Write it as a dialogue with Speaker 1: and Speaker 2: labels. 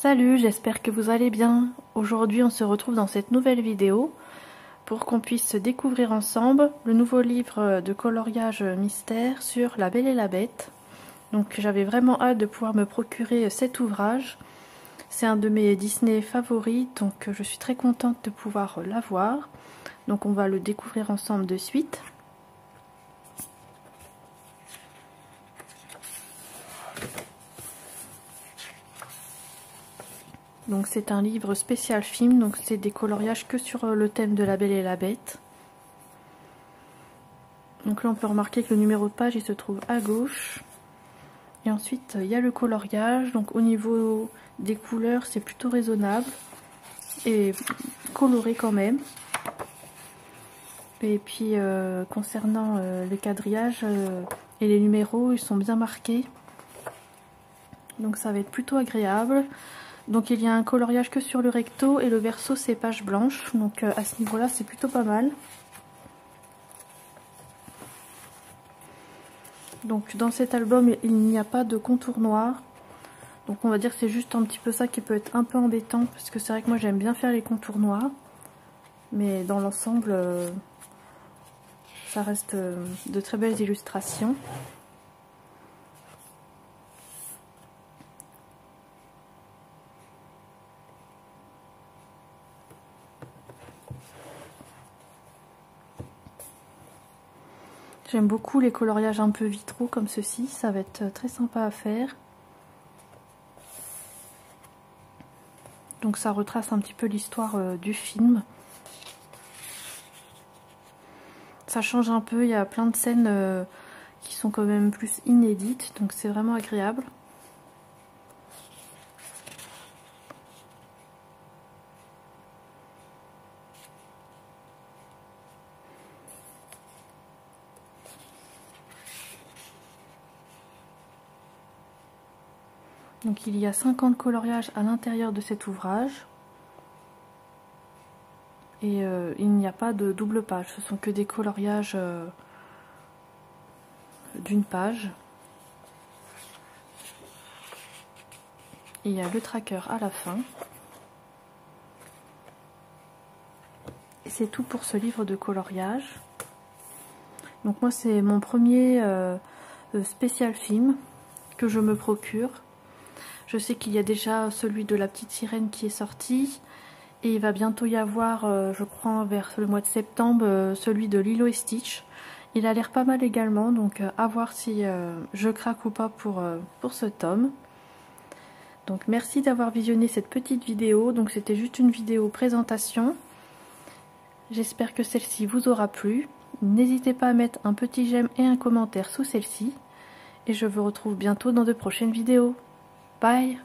Speaker 1: Salut, j'espère que vous allez bien. Aujourd'hui, on se retrouve dans cette nouvelle vidéo pour qu'on puisse découvrir ensemble le nouveau livre de coloriage mystère sur La Belle et la Bête. Donc j'avais vraiment hâte de pouvoir me procurer cet ouvrage. C'est un de mes Disney favoris, donc je suis très contente de pouvoir l'avoir. Donc on va le découvrir ensemble de suite. Donc c'est un livre spécial film, donc c'est des coloriages que sur le thème de La Belle et la Bête. Donc là on peut remarquer que le numéro de page il se trouve à gauche. Et ensuite il y a le coloriage, donc au niveau des couleurs c'est plutôt raisonnable et coloré quand même. Et puis concernant le quadrillage et les numéros, ils sont bien marqués. Donc ça va être plutôt agréable. Donc il y a un coloriage que sur le recto et le verso c'est page blanche. Donc à ce niveau-là c'est plutôt pas mal. Donc dans cet album il n'y a pas de contour noir. Donc on va dire que c'est juste un petit peu ça qui peut être un peu embêtant. Parce que c'est vrai que moi j'aime bien faire les contours noirs. Mais dans l'ensemble ça reste de très belles illustrations. J'aime beaucoup les coloriages un peu vitraux comme ceci, ça va être très sympa à faire. Donc ça retrace un petit peu l'histoire du film. Ça change un peu, il y a plein de scènes qui sont quand même plus inédites, donc c'est vraiment agréable. Donc il y a 50 coloriages à l'intérieur de cet ouvrage. Et il n'y a pas de double page, ce sont que des coloriages d'une page. Et il y a le tracker à la fin. Et c'est tout pour ce livre de coloriage. Donc moi c'est mon premier spécial film que je me procure. Je sais qu'il y a déjà celui de la petite sirène qui est sorti. Et il va bientôt y avoir, je crois vers le mois de septembre, celui de Lilo et Stitch. Il a l'air pas mal également, donc à voir si je craque ou pas pour ce tome. Donc merci d'avoir visionné cette petite vidéo. Donc c'était juste une vidéo présentation. J'espère que celle-ci vous aura plu. N'hésitez pas à mettre un petit j'aime et un commentaire sous celle-ci. Et je vous retrouve bientôt dans de prochaines vidéos. Bye!